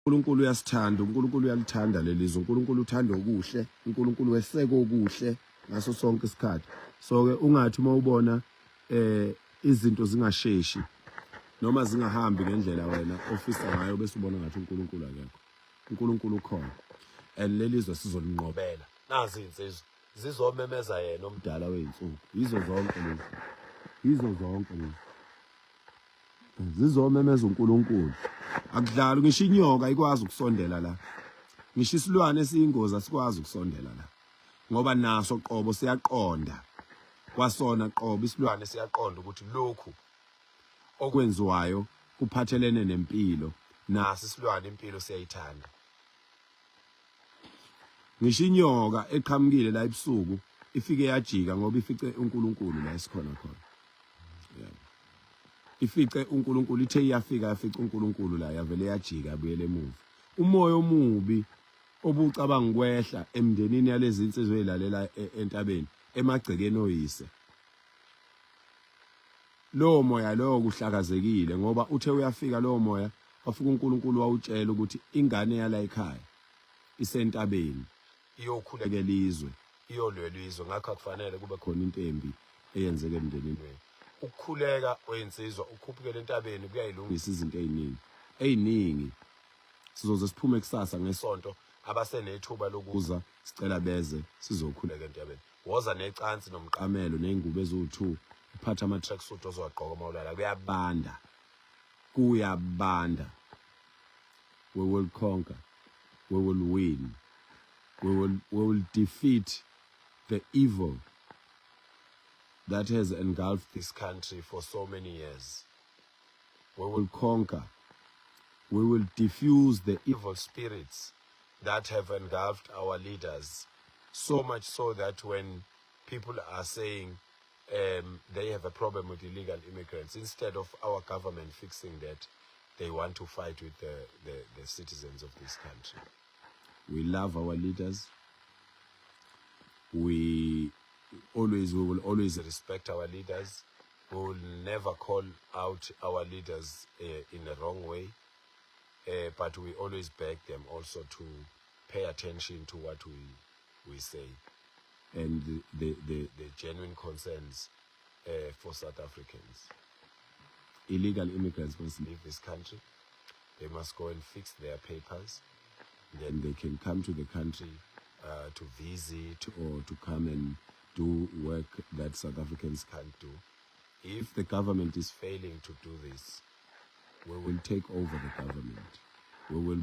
uNkulunkulu uyasithanda, uNkulunkulu uyalithanda lelizwe, uNkulunkulu uthanda okuhle, uNkulunkulu weseka okuhle ngaso sonke isikhathi. So ke ungathi mawubona izinto zingasheshi noma zingahambi ngendlela wena ofisa ngayo bese ubona ngathi uNkulunkulu akekho. uNkulunkulu ukhona. And lelizwe sizolinqobela. Nazi insizwe zizomemeza yena omdala weinsuku. Yizo zonke lezi. Yizo zonke lezi. Zizomemeza uNkulunkulu. Akudlala ngisho inyoka ikwazi ukusondela la. Ngisho isilwane esiyingozi asikwazi ukusondela la. Ngoba naso qobo siyaqonda. Kwasona qobo isilwane siyaqonda ukuthi lokhu okwenziwayo kuphathelene nempilo. Naso isilwane impilo siyayithanda. Ngisho inyoka eqhamukile la ebusuku ifike yajika ngoba ifice uNkulunkulu la esikhona khona. Yeah. Ifice uNkulunkulu ithe iyafika yafica uNkulunkulu la yavele yajika abuyele emuva. Umoya omubi obucabanga kwehla emndenini yalezi insizwe ezilalela entabeni emagcekeni oyise. Lo moya lo kuhlakazekile ngoba uthe uyafika lo moya wafika uNkulunkulu wawutshela ukuthi ingane yala ekhaya isentabeni iyokhuleka elizwe iyolwelizwe ngakho akufanele kube khona into embi eyenzeke emndenini wethu. Ukukhuleka oyinsizwa ukhuphukele entabeni kuyayilungisa izinto eziningi sizoze siphume kusasa ngesonto abasenethuba lokuza sicela beze sizokhuleka entabeni. Woza necansi nomqamelo nezingubo eziwu2 uphatha ama tracksuit ozwaqoka mawulala kuyabanda. We will conquer, we will win, we will defeat the evil that has engulfed this country for so many years. We will conquer. We will diffuse the evil spirits that have engulfed our leaders. So much so that when people are saying they have a problem with illegal immigrants, instead of our government fixing that, they want to fight with the citizens of this country. We love our leaders. We will always respect our leaders. We will never call out our leaders in the wrong way, but we always beg them also to pay attention to what we say and the genuine concerns for South Africans. Illegal immigrants must leave this country. They must go and fix their papers. Then they can come to the country to visit or to come and do work that South Africans can't do. If the government is failing to do this, we will take over the government. We will